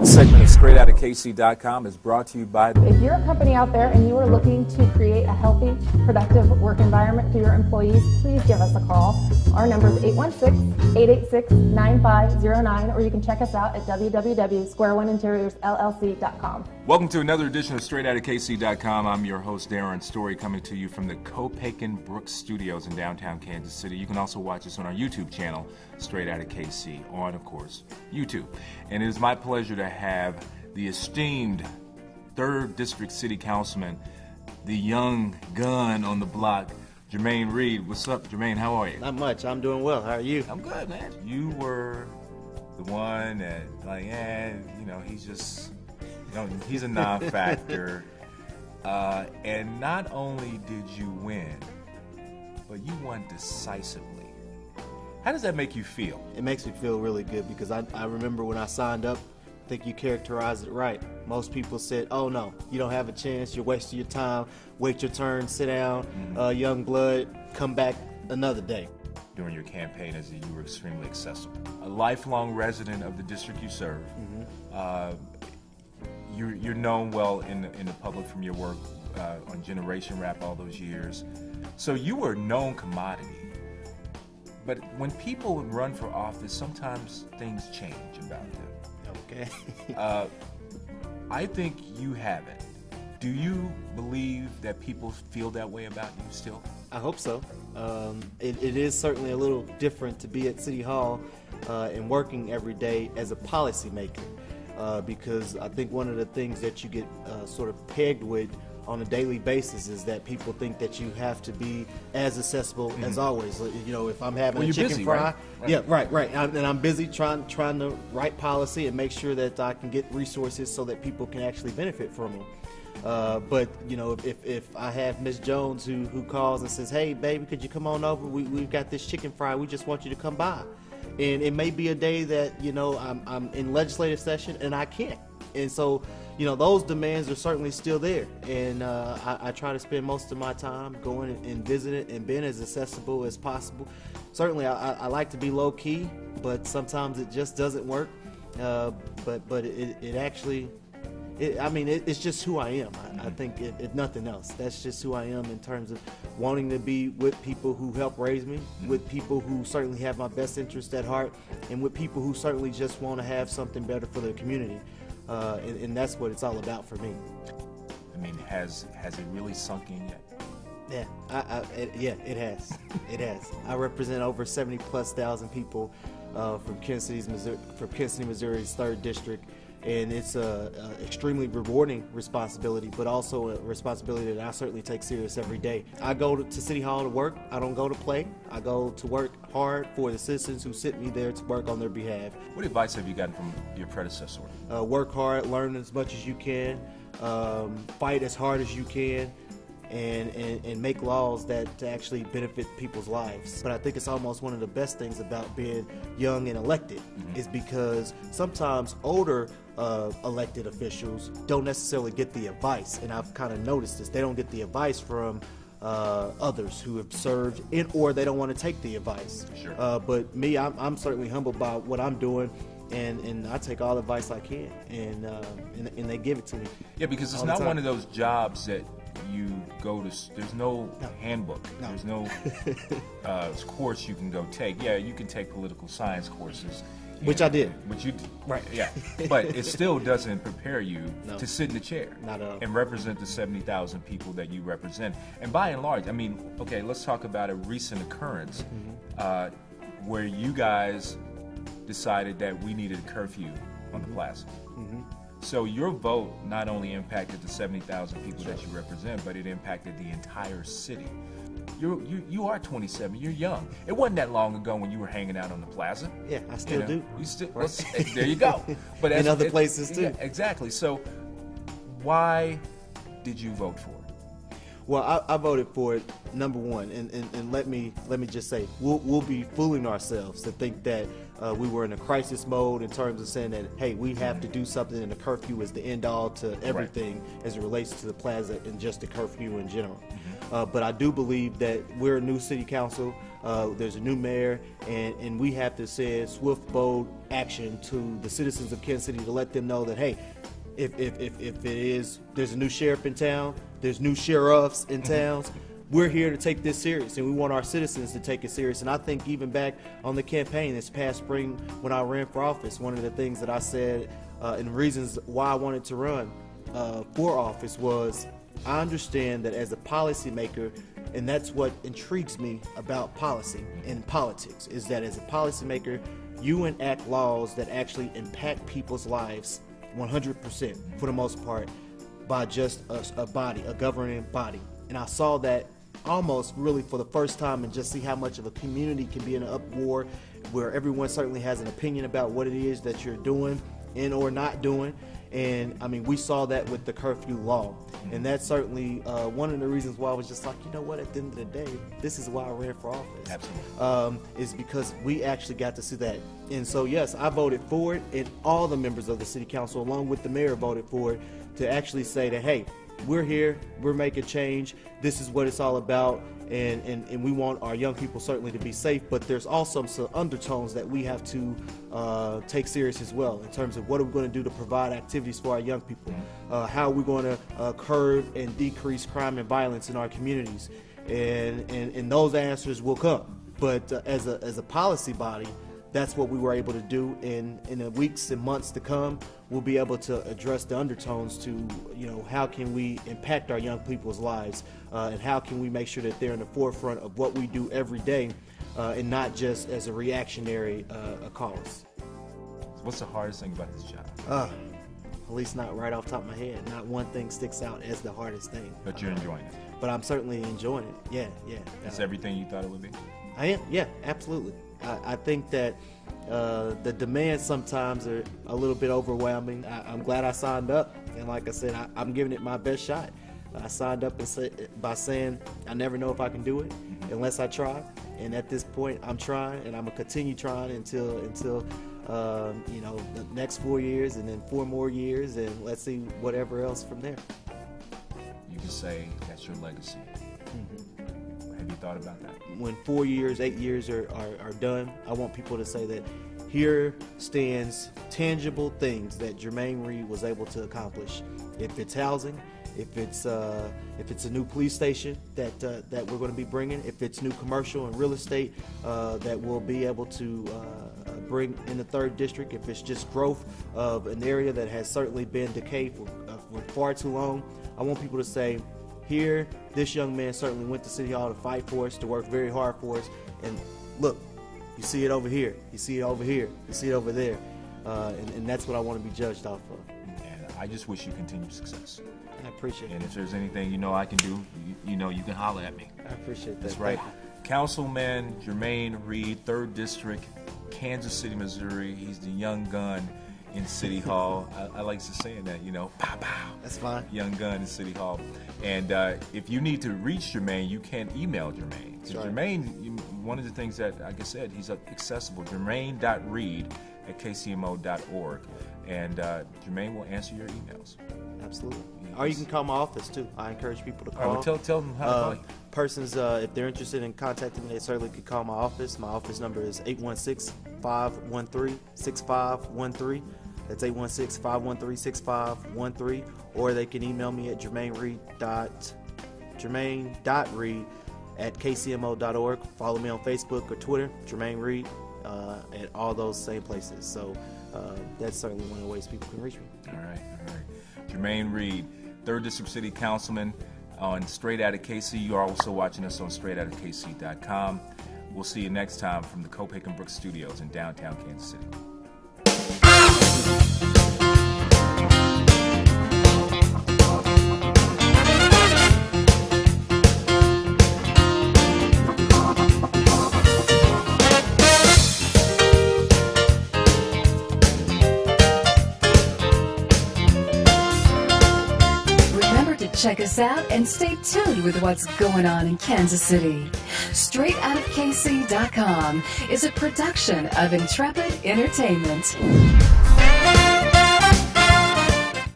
This segment of StraightOutofKC.com is brought to you by... If you're a company out there and you are looking to create a healthy, productive work environment for your employees, please give us a call. Our number is 816-886-9509, or you can check us out at www.squareoneinteriorsllc.com. Welcome to another edition of StraightOutofKC.com. I'm your host, Darren Story, coming to you from the Copacan Brooks Studios in downtown Kansas City. You can also watch us on our YouTube channel, Straight Outta KC, on, of course, YouTube. And it is my pleasure to have the esteemed 3rd District City Councilman, the young gun on the block, Jermaine Reed. What's up, Jermaine? How are you? Not much. I'm doing well. How are you? I'm good, man. You were the one that, like, you know, he's just... You know, he's a non-factor, and not only did you win, but you won decisively. How does that make you feel? It makes me feel really good because I remember when I signed up, I think you characterized it right. Most people said, oh no, you don't have a chance, you're wasting your time, wait your turn, sit down, young blood, come back another day. During your campaign, as you were extremely accessible. A lifelong resident of the district you serve, You're known well in the public from your work on Generation Rap all those years. So you were a known commodity. But when people run for office, sometimes things change about them. Okay. I think you haven't. Do you believe that people feel that way about you still? I hope so. It is certainly a little different to be at City Hall and working every day as a policymaker. Because I think one of the things that you get sort of pegged with on a daily basis is that people think that you have to be as accessible as always. You know, if I'm having a chicken fry, right? Yeah, right. And I'm busy trying to write policy and make sure that I can get resources so that people can actually benefit from them. But you know, if I have Miss Jones who calls and says, "Hey, baby, could you come on over? We've got this chicken fry. We just want you to come by." And it may be a day that, you know, I'm in legislative session and I can't. And so, you know, those demands are certainly still there. And I try to spend most of my time going and visiting and being as accessible as possible. Certainly, I like to be low key, but sometimes it just doesn't work. But it actually... it's just who I am. I think if nothing else, that's just who I am in terms of wanting to be with people who help raise me, with people who certainly have my best interest at heart, and with people who certainly just want to have something better for their community. And that's what it's all about for me. I mean, has it really sunk in yet? Yeah, it has. It has. I represent over 70,000+ people from Kansas City, Missouri's 3rd District. And it's a extremely rewarding responsibility, but also a responsibility that I certainly take serious every day. I go to City Hall to work. I don't go to play. I go to work hard for the citizens who sent me there to work on their behalf. What advice have you gotten from your predecessor? Work hard, learn as much as you can, fight as hard as you can, and make laws that actually benefit people's lives. But I think it's almost one of the best things about being young and elected is because sometimes older elected officials don't necessarily get the advice, and I've kind of noticed this. They don't get the advice from others who have served, or they don't want to take the advice. Sure. But me, I'm certainly humbled by what I'm doing. And I take all the advice I can, and they give it to me. Yeah, because it's not one of those jobs that you go to. There's no handbook. No. There's no course you can go take. Yeah, you can take political science courses, which I did. Which you right? Yeah, but it still doesn't prepare you to sit in the chair and represent the 70,000 people that you represent. And by and large, I mean, okay, let's talk about a recent occurrence where you guys decided that we needed a curfew on the plaza. So your vote not only impacted the 70,000 people that you represent, but it impacted the entire city. You are 27. You're young. It wasn't that long ago when you were hanging out on the plaza. Yeah, I still do. You still, well, there you go. But in other places too. Yeah, exactly. So why did you vote for it? Well, I voted for it, number one, and let me just say, we'll be fooling ourselves to think that we were in a crisis mode in terms of saying that, hey, we have to do something, and the curfew is the end all to everything as it relates to the plaza and just the curfew in general. But I do believe that we're a new city council. There's a new mayor, and we have to send swift, bold action to the citizens of Kansas City to let them know that, hey, if there's a new sheriff in town, there's new sheriffs in towns, we're here to take this serious, and we want our citizens to take it serious. And I think even back on the campaign this past spring when I ran for office, one of the things that I said and reasons why I wanted to run for office was I understand that as a policymaker, and that's what intrigues me about policy and politics, is that as a policymaker, you enact laws that actually impact people's lives 100% for the most part by just a body, a governing body. And I saw that almost really for the first time, and just see how much of a community can be in an uproar where everyone certainly has an opinion about what it is that you're doing and or not doing. And I mean, we saw that with the curfew law, and that's certainly one of the reasons why I was just like, you know what, at the end of the day, this is why I ran for office. Absolutely. Is because we actually got to see that. And so yes, I voted for it, and all the members of the city council along with the mayor voted for it, to actually say that, hey, we're here, we're making change, this is what it's all about, and we want our young people certainly to be safe, but there's also some undertones that we have to take serious as well in terms of what are we going to do to provide activities for our young people, how are we going to curb and decrease crime and violence in our communities, and those answers will come. But as a policy body, that's what we were able to do. In the weeks and months to come, we'll be able to address the undertones to, you know, how can we impact our young people's lives, and how can we make sure that they're in the forefront of what we do every day, and not just as a reactionary cause. What's the hardest thing about this job? At least not right off the top of my head. Not one thing sticks out as the hardest thing. But you're enjoying it? But I'm certainly enjoying it, yeah. It's everything you thought it would be? I am, yeah, absolutely. I think that the demands sometimes are a little bit overwhelming. I'm glad I signed up, and like I said, I'm giving it my best shot. I signed up by saying I never know if I can do it unless I try, and at this point I'm trying, and I'm gonna continue trying until you know, the next 4 years, and then 4 more years, and let's see whatever else from there. You can say that's your legacy. Have you thought about that? When 4 years, 8 years are done, I want people to say that here stands tangible things that Jermaine Reed was able to accomplish. If it's housing, if it's a new police station that we're going to be bringing, if it's new commercial and real estate that we'll be able to bring in the 3rd district, if it's just growth of an area that has certainly been decayed for far too long, I want people to say, here, this young man certainly went to City Hall to fight for us, to work very hard for us, and look, you see it over here, you see it over here, you see it over there, and that's what I want to be judged off of. And I just wish you continued success. I appreciate it. And if there's anything you know I can do, you know you can holler at me. I appreciate that. That's right. Councilman Jermaine Reed, 3rd District, Kansas City, Missouri. He's the young gun in City Hall. I like saying that, you know, pow, pow. That's fine. Young gun in City Hall. And if you need to reach Jermaine, you can email Jermaine. That's right. Jermaine, one of the things that, like I said, he's accessible, jermaine.reed@kcmo.org. And Jermaine will answer your emails. Absolutely. Or you can call my office, too. I encourage people to call. All right, well, tell them how to call you. Persons, if they're interested in contacting me, they certainly could call my office. My office number is 816-513-6513. That's 816-513-6513. Or they can email me at jermaine.reed@kcmo.org. Follow me on Facebook or Twitter, Jermaine Reed, at all those same places. So that's certainly one of the ways people can reach me. All right. Jermaine Reed, 3rd District City Councilman on Straight Outta KC. You're also watching us on straightoutofkc.com. We'll see you next time from the Copac & Brooks Studios in downtown Kansas City. Check us out and stay tuned with what's going on in Kansas City. StraightOutofKC.com is a production of Intrepid Entertainment.